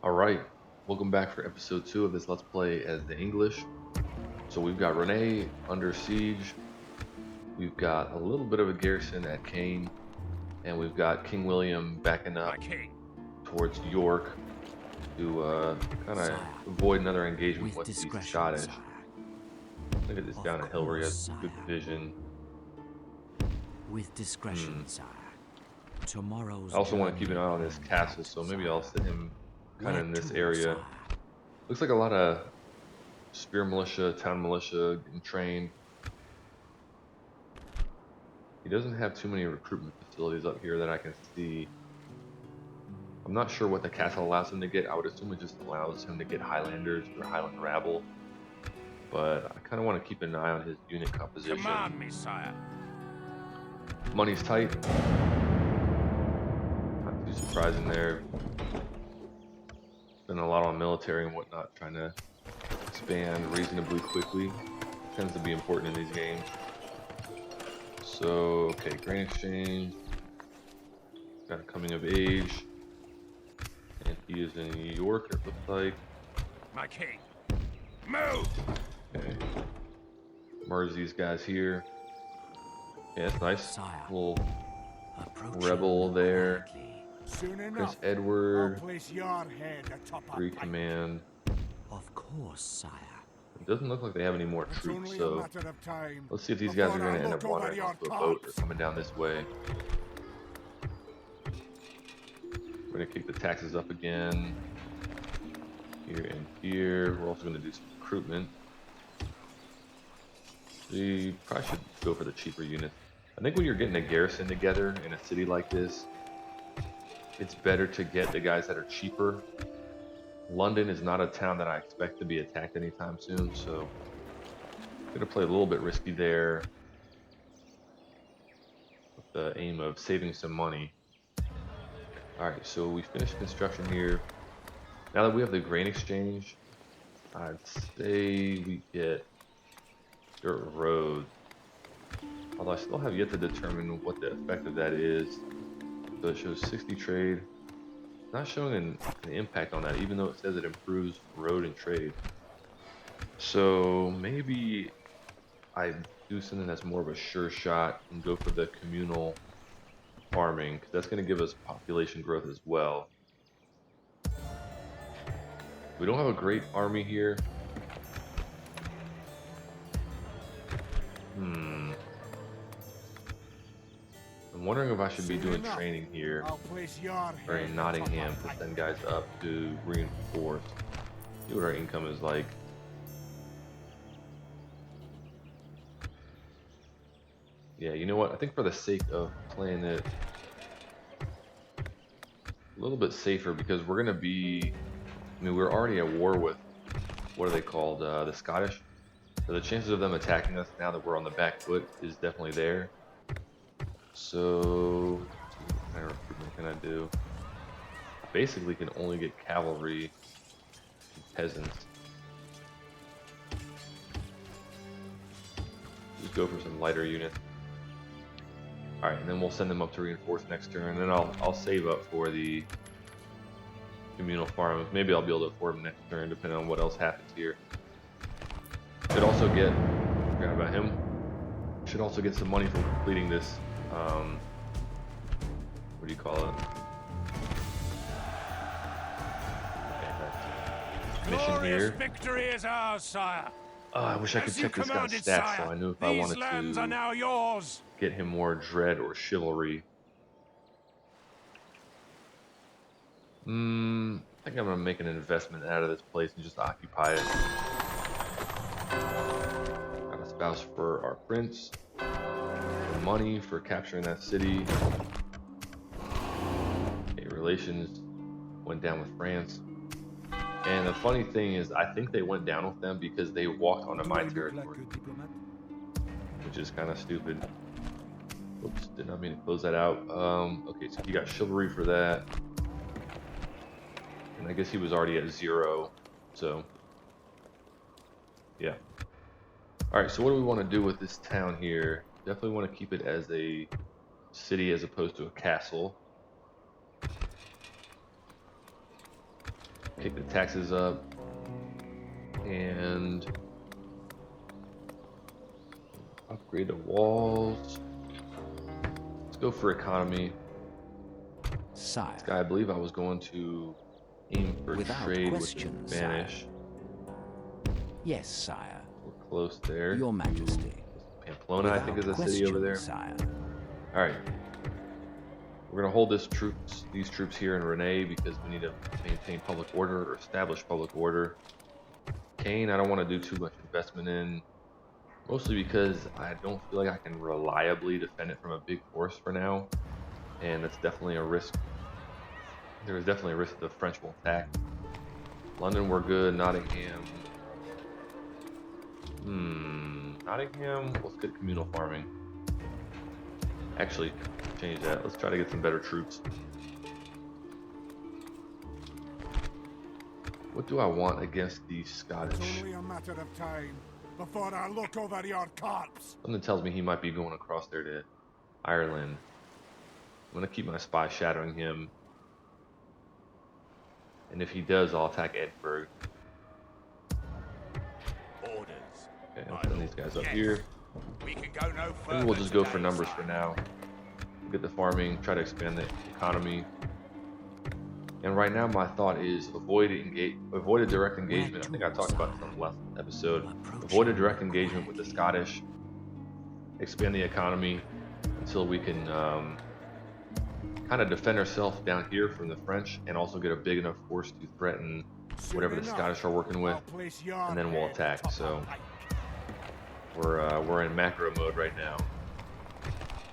Alright, welcome back for episode 2 of this Let's Play as the English. So we've got Renee under siege, we've got a little bit of a garrison at Caen, and we've got King William backing up towards York to kind of avoid another engagement with the Scottish. Look at this down a hill where he has good vision. With discretion, sire. Tomorrow's I also want to keep an eye on this castle, so maybe I'll set him kind of in this area. Looks like a lot of spear militia, town militia getting trained. He doesn't have too many recruitment facilities up here that I can see. I'm not sure what the castle allows him to get. I would assume it just allows him to get Highlanders or Highland rabble. But I kind of want to keep an eye on his unit composition. Command me, sire. Money's tight. Not too surprising there. Spend a lot on military and whatnot, trying to expand reasonably quickly. Tends to be important in these games. So, okay, grain exchange. Got a coming of age. And he is in New York, it looks like. My king. Move! Okay. Merge these guys here. Yeah, that's nice. Little rebel there. Prince Edward. Free command. Of course, sire. It doesn't look like they have any more troops, so let's see if these guys are going to end up wandering onto a boat or coming down this way. We're going to kick the taxes up again. Here and here. We're also going to do some recruitment. We probably should go for the cheaper units. I think when you're getting a garrison together in a city like this, it's better to get the guys that are cheaper. London is not a town that I expect to be attacked anytime soon, so I'm going to play a little bit risky there with the aim of saving some money. Alright, so we finished construction here. Now that we have the grain exchange, I'd say we get dirt road. Although I still have yet to determine what the effect of that is. So it shows 60 trade. Not showing an impact on that, even though it says it improves road and trade. So maybe I do something that's more of a sure shot and go for the communal farming, because that's going to give us population growth as well. We don't have a great army here. I'm wondering if I should be doing training here or in Nottingham to send guys up to reinforce. See what our income is like. Yeah, you know what? I think for the sake of playing it a little bit safer, because we're going to be, I mean, we're already at war with, what are they called? The Scottish. So the chances of them attacking us now that we're on the back foot is definitely there. So, what kind of recruitment can I do? Basically, can only get cavalry and peasants. Just go for some lighter units. Alright, and then we'll send them up to reinforce next turn, and then I'll save up for the communal farm. Maybe I'll be able to afford them next turn, depending on what else happens here. Should also get, forgot about him, should also get some money for completing this, what do you call it? Mission here. Victory is ours, sire. I wish I could check this guy's stats so I knew if I wanted lands are now yours. Get him more dread or chivalry. I think I'm gonna make an investment out of this place and just occupy it. Got a spouse for our prince. Money for capturing that city. Okay, relations went down with France. And the funny thing is, I think they went down with them because they walked onto my territory, which is kind of stupid. Oops, did not mean to close that out. Okay, so he got chivalry for that. And I guess he was already at 0, so yeah. Alright, so what do we want to do with this town here? Definitely want to keep it as a city as opposed to a castle. kick the taxes up. And upgrade the walls. Let's go for economy. Sire, This guy, I believe I was going to aim for Without trade with question, the Spanish. yes, sire. We're close there. Your Majesty. Pamplona, I think, is a city over there. Sire. All right. We're gonna hold these troops here in Rennes because we need to maintain public order or establish public order. Caen, I don't want to do too much investment in, mostly because I don't feel like I can reliably defend it from a big force for now, and it's definitely a risk. There is definitely a risk that the French will attack. London, we're good. Nottingham. Nottingham, let's get communal farming. Actually, change that. Let's try to get some better troops. What do I want against the Scottish? It's only a matter of time before I look over your corpse. Something tells me he might be going across there to Ireland. I'm going to keep my spy shadowing him. And if he does, I'll attack Edinburgh. Orders. Okay, I'll send these guys up here. We can go no further. Maybe we'll just go for today, numbers sire. for now. Get the farming, try to expand the economy. And right now, my thought is avoid a direct engagement. I think I talked about this on the last episode. Avoid a direct engagement with the Scottish. Expand the economy until we can kind of defend ourselves down here from the French, and also get a big enough force to threaten whatever the Scottish are working with, and then we'll attack. So we're in macro mode right now.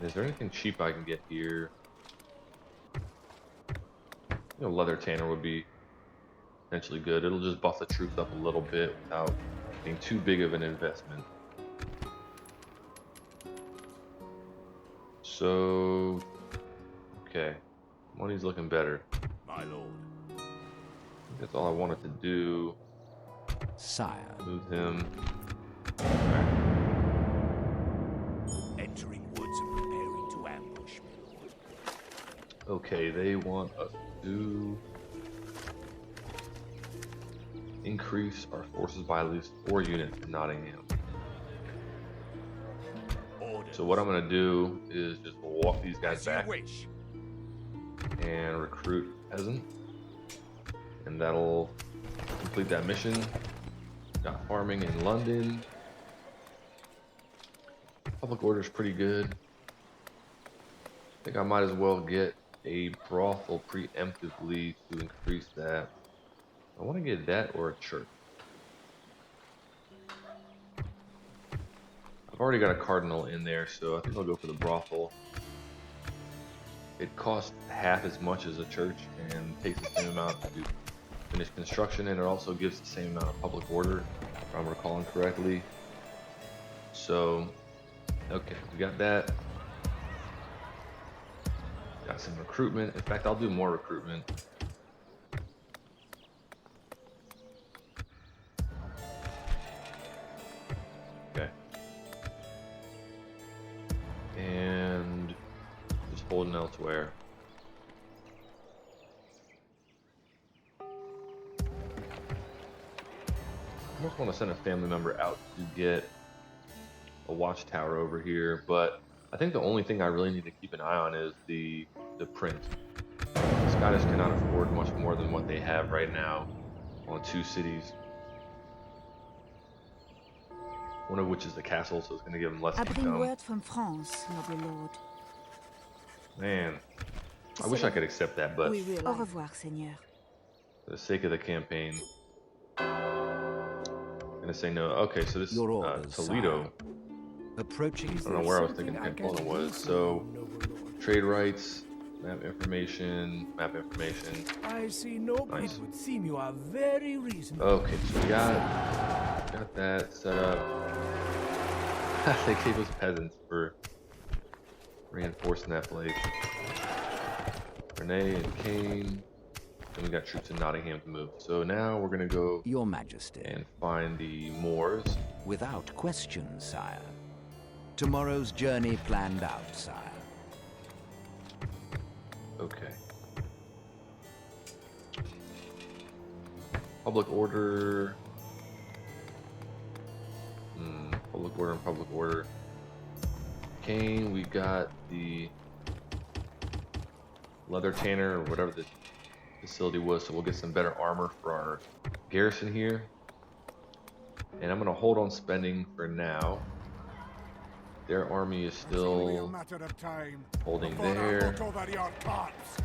Is there anything cheap I can get here? You know, leather tanner would be potentially good. It'll just buff the troops up a little bit without being too big of an investment. So, okay, money's looking better. My lord. That's all I wanted to do. Sire. Move him. Entering woods and preparing to ambush me, lord. Okay, they want us to increase our forces by at least 4 units in Nottingham. Orders. So what I'm gonna do is just walk these guys As you back wish. and recruit peasant, and that'll complete that mission. Got farming in London. Public order's pretty good. I think I might as well get a brothel preemptively to increase that. I want to get that or a church. I've already got a cardinal in there, so I think I'll go for the brothel. It costs half as much as a church and takes the same amount to finish construction, and it also gives the same amount of public order, if I'm recalling correctly. So, okay, we got that. Got some recruitment. In fact, I'll do more recruitment. Okay. And just holding elsewhere. I almost want to send a family member out to get a watchtower over here, but I think the only thing I really need to keep an eye on is the print. The Scottish cannot afford much more than what they have right now on 2 cities. One of which is the castle, so it's going to give them less I bring income. word from France, noble lord. Man, I wish I could accept that, but Oui, au revoir, seigneur. for the sake of the campaign, I'm going to say no. Okay, so this is Your orders, Toledo. sire. Approaching. I don't know where I was thinking Pamplona was. So, trade rights, map information. I see no Nice. It would seem you are very reasonable. Okay, so we got that set up. They gave us peasants for reinforcing that place. Rennes and Caen. And we got troops in Nottingham to move. So now we're gonna go Your Majesty. and find the Moors. Without question, sire. Tomorrow's journey planned out, sire. Okay. public order. Public order and public order. Kane, we got the leather tanner or whatever the facility was, so we'll get some better armor for our garrison here. And I'm gonna hold on spending for now. Their army is It's only a still matter of time holding before I there. look over your corpse.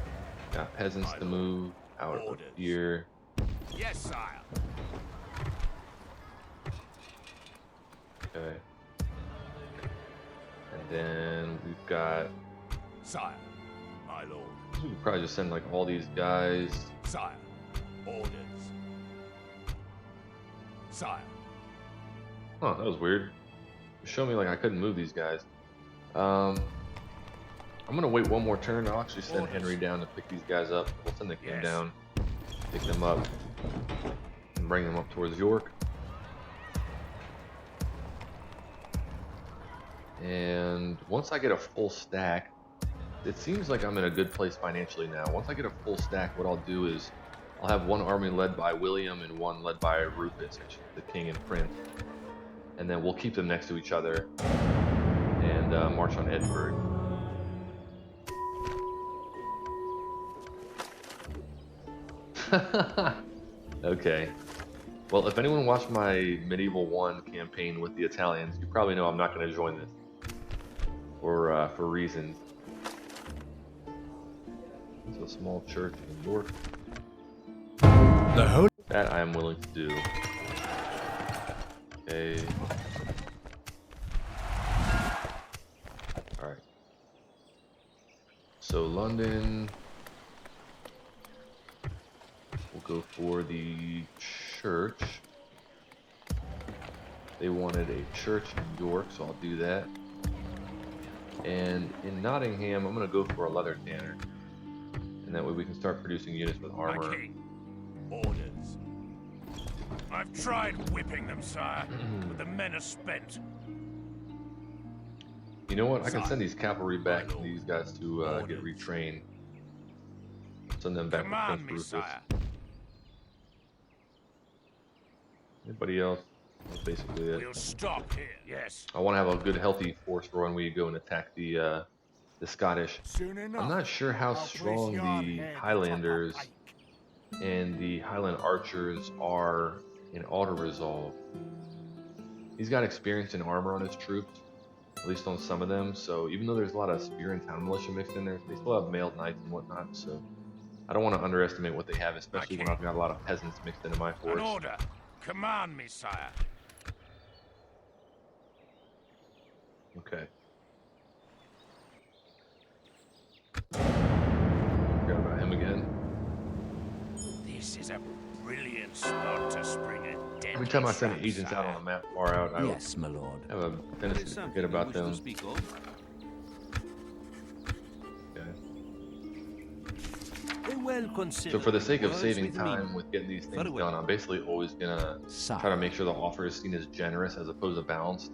Got peasants to move out of here. Yes, sire. Okay. And then we've got, Sire. My lord. we could probably just send like all these guys. Sire. Orders. Sire. Huh, that was weird. Show me like I couldn't move these guys. I'm gonna wait one more turn. I'll actually send Henry down to pick these guys up. We'll send the king Yes. down, pick them up, and bring them up towards York. And once I get a full stack, it seems like I'm in a good place financially now. Once I get a full stack, what I'll do is I'll have one army led by William and one led by Rufus, which is the king and prince. And then we'll keep them next to each other and march on Edinburgh. Okay. Well, if anyone watched my Medieval 1 campaign with the Italians, you probably know I'm not going to join this for reasons. It's a small church in York. The whole. That I am willing to do. Okay. Alright. So London. We'll go for the church. They wanted a church in York, so I'll do that. And in Nottingham, I'm going to go for a leather tanner. And that way we can start producing units with My armor. king. Orders. I've tried whipping them, sire, but the men are spent. You know what? I can send these cavalry back to these guys to get retrained. Send them back to Command Prince me, Rufus. sire. Anybody else? That's basically it. We'll stop here. Yes. I want to have a good, healthy force for when we go and attack the Scottish. Soon enough. I'm not sure how I'll place strong your the head Highlanders atop a pike. and the Highland archers are in auto resolve. He's got experience in armor on his troops, at least on some of them. So even though there's a lot of spear and town militia mixed in there, they still have mailed knights and whatnot. So I don't want to underestimate what they have, especially when I've got a lot of peasants mixed into my An force. order. Command me, sire. Okay. Forgot about him again. This is a brilliant spot to spring a deadly Every time I send trap, agents out sire. on a map far out, I Yes, my lord. have a tendency to forget about them. Okay. So for the sake of saving time with getting these things done, I'm basically always gonna try to make sure the offer is seen as generous as opposed to balanced.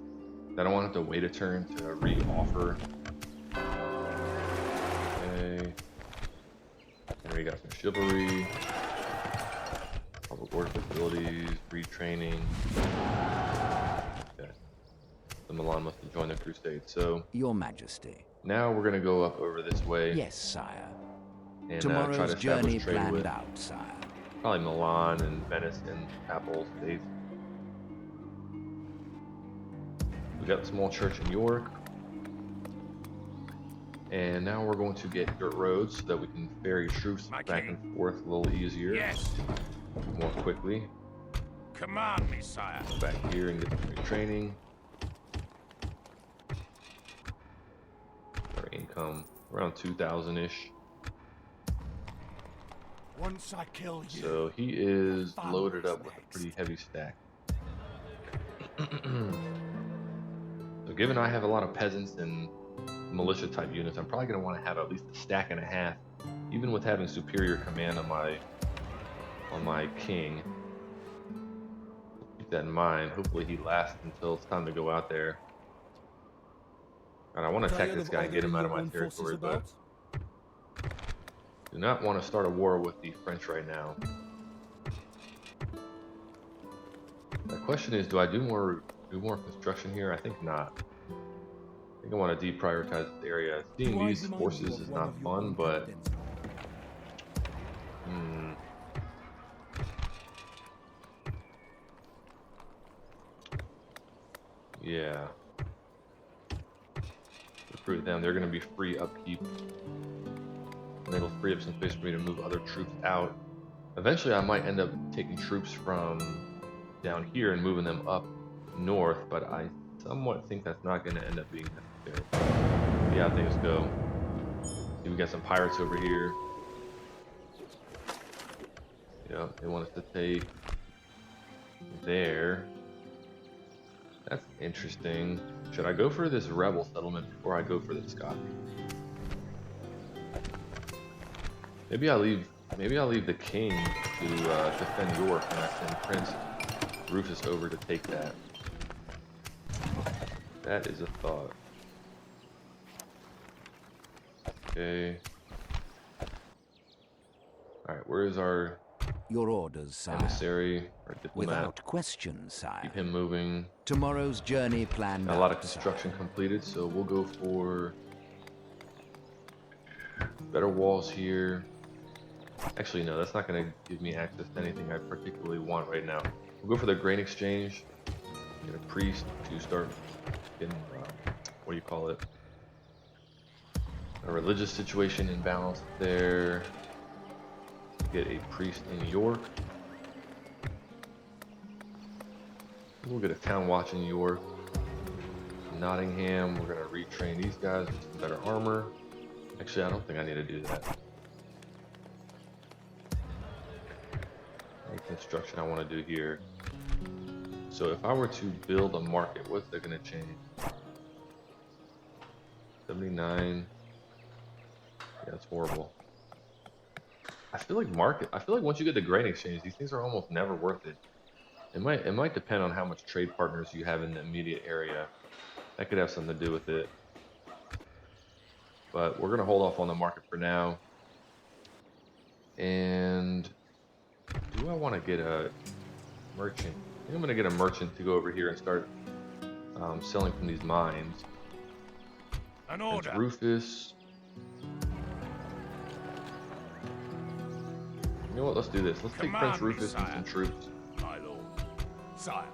I don't want to have to wait a turn to re-offer. Okay. And we got some chivalry, public order facilities, retraining. Okay. The Milan must have joined the crusade. So Your Majesty. now we're gonna go up over this way Yes, sire. and try Tomorrow's to journey establish trade planned with out, sire. probably Milan and Venice and Papal states. We got a small church in York. And now we're going to get dirt roads so that we can ferry troops My back king. and forth a little easier, Yes. more quickly. Command me, sire. Go back here and get some training. Our income around 2,000-ish. Once I kill you. So he is loaded up with a pretty heavy stack. So given I have a lot of peasants and militia type units, I'm probably going to want to have at least a stack and a half, even with having superior command on my king. Keep that in mind. Hopefully he lasts until it's time to go out there. And I want to attack this guy and get him out of my territory, but do not want to start a war with the French right now. question is, do I do more construction here? I think not. I think I want to deprioritize this area. Seeing Do I these remind forces you of is one not of your fun, own but captains? yeah. Recruit them. They're going to be free upkeep. And it'll free up some space for me to move other troops out. Eventually, I might end up taking troops from down here and moving them up north, but I somewhat think that's not going to end up being necessary. See how things go. See, we got some pirates over here. Yeah, they want us to take there. That's interesting. Should I go for this rebel settlement before I go for the Scotch? Maybe I'll leave the king to defend York, and I send Prince Rufus over to take that. That is a thought. Okay. Alright, where is our Your orders, sire. emissary, our diplomat? Without question, sire. Keep him moving. Tomorrow's journey planned Got a lot of out, sire. construction completed, so we'll go for better walls here. Actually, no, that's not going to give me access to anything I particularly want right now. We'll go for the grain exchange. Get a priest to start getting, what do you call it? A religious situation in balance there. Get a priest in York. We'll get a town watch in York. Nottingham, we're going to retrain these guys with some better armor. Actually, I don't think I need to do that. Any construction I want to do here. So if I were to build a market, what's that going to change? 79. Yeah, that's horrible. I feel like once you get the grain exchange, these things are almost never worth it. It might depend on how much trade partners you have in the immediate area. That could have something to do with it. But we're gonna hold off on the market for now. And do I want to get a merchant? I think I'm gonna get a merchant to go over here and start selling from these mines. An Prince order. Rufus. You know what? Let's do this. Let's take Prince Command me, Rufus and sire. some troops. My lord. Sire.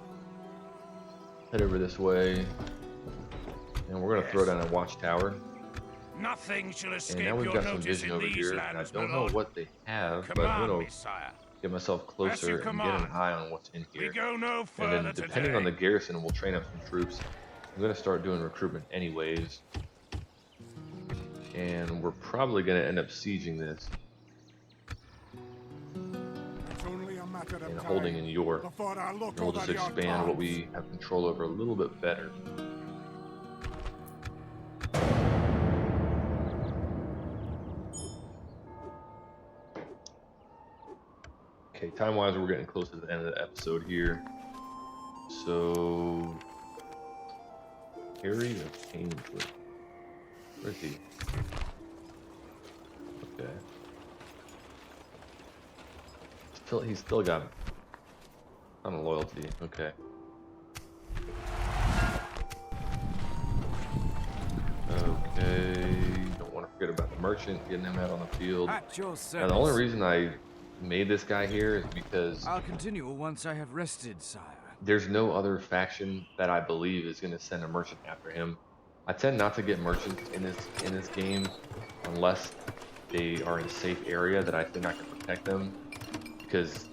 Head over this way. And we're gonna throw Yes. down a watchtower. Nothing shall And escape now we've your got some notice vision in over these here. And I lands, don't my know lord. what they have, but I'm Command gonna me, sire. get myself closer you and get an command. eye on what's in We here. go no And further then depending today. on the garrison, we'll train up some troops. I'm gonna start doing recruitment anyways. And we're probably gonna end up sieging this It's only a matter of and time holding in York. before I look And we'll over just your expand what tops. we have control over a little bit better. Okay, time-wise, we're getting close to the end of the episode here. So, Harry of Ainsworth. Where's he? Okay. He's still got a ton of loyalty. Okay. Okay. Don't want to forget about the merchant, getting him out on the field. At your Now, service. the only reason I made this guy here is because I'll continue once I have rested, sire. there's no other faction that I believe is going to send a merchant after him. I tend not to get merchants in this game unless they are in a safe area that I think I can protect them, because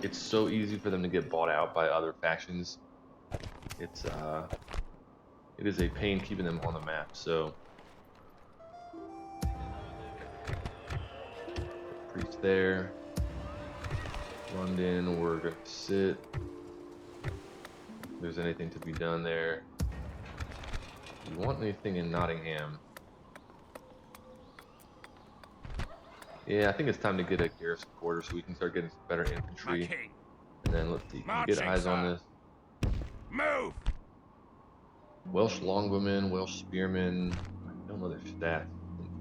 it's so easy for them to get bought out by other factions. It is a pain keeping them on the map. So priest there. London, we're gonna sit. If there's anything to be done there. Do you want anything in Nottingham? Yeah, I think it's time to get a garrison quarter so we can start getting some better My infantry. king. And then let's see, can we Marching, get eyes on sir. this? Move! Welsh longbowmen, Welsh spearmen. I don't know their stats.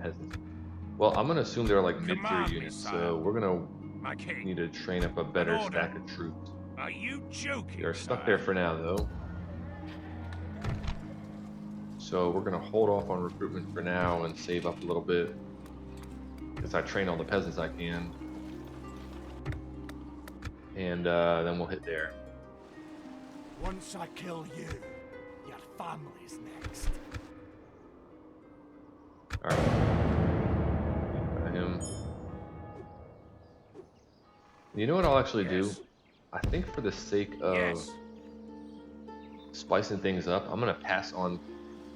Peasants. Well, I'm gonna assume they're like mid-tier Command me, units, sire. so we're gonna My king. need to train up a better order. stack of troops. Are you joking? They're stuck sire? there for now, though. So we're gonna hold off on recruitment for now and save up a little bit, as I train all the peasants I can, and then we'll hit there. Once I kill you, your family's next. All right. Him. You know what I'll actually do? Yes. I think for the sake of Yes. spicing things up, I'm gonna pass on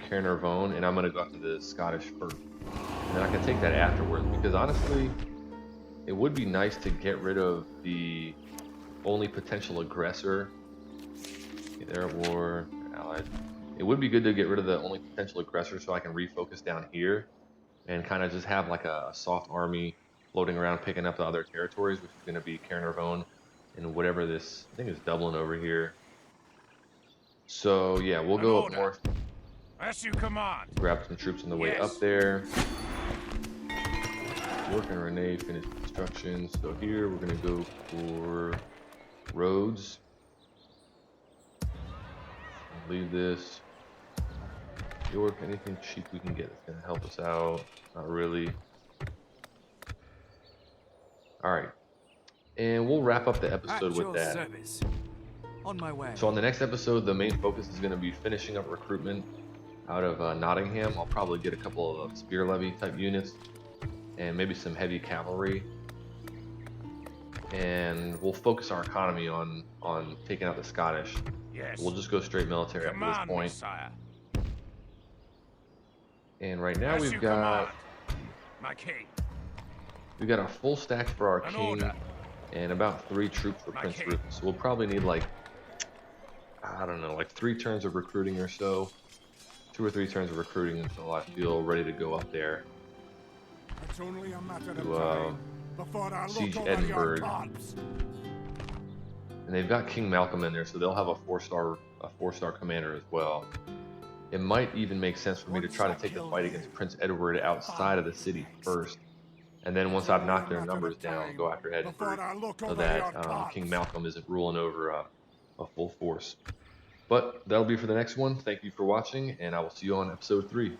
Caernarvon and I'm gonna go after the Scottish first. And then I can take that afterwards, because honestly, it would be nice to get rid of the only potential aggressor. Okay, they're at war, they're allied. It would be good to get rid of the only potential aggressor so I can refocus down here and kind of just have like a soft army floating around picking up the other territories, which is going to be Caernarvon and whatever this, I think it's Dublin over here. So yeah, we'll An go up order. north, As you command. grab some troops on the way Yes. up there. York and Renee finish construction. So here we're going to go for roads. Leave this. York, anything cheap we can get that's going to help us out? Not really. Alright. And we'll wrap up the episode At with your that. service. On my way. So on the next episode, the main focus is going to be finishing up recruitment out of Nottingham. I'll probably get a couple of spear levy type units and maybe some heavy cavalry. And we'll focus our economy on taking out the Scottish. Yes. We'll just go straight military after this Command me, point. sire. And right now As we've you got command. My king. a full stack for our An king order. and about 3 troops for My Prince king. Rufus. So we'll probably need like, I don't know, like 3 turns of recruiting or so. 2 or 3 turns of recruiting until I feel ready to go up there. It's only a matter of To, time before I siege look over your Edinburgh. corpse. And they've got King Malcolm in there, so they'll have a 4-star commander as well. It might even make sense for me to try to take the fight against Prince Edward outside of the city first, and then once I've knocked their numbers down, go after Before Edinburgh, I look so over that your corpse. King Malcolm isn't ruling over a full force. But that'll be for the next one. Thank you for watching, and I will see you on episode 3.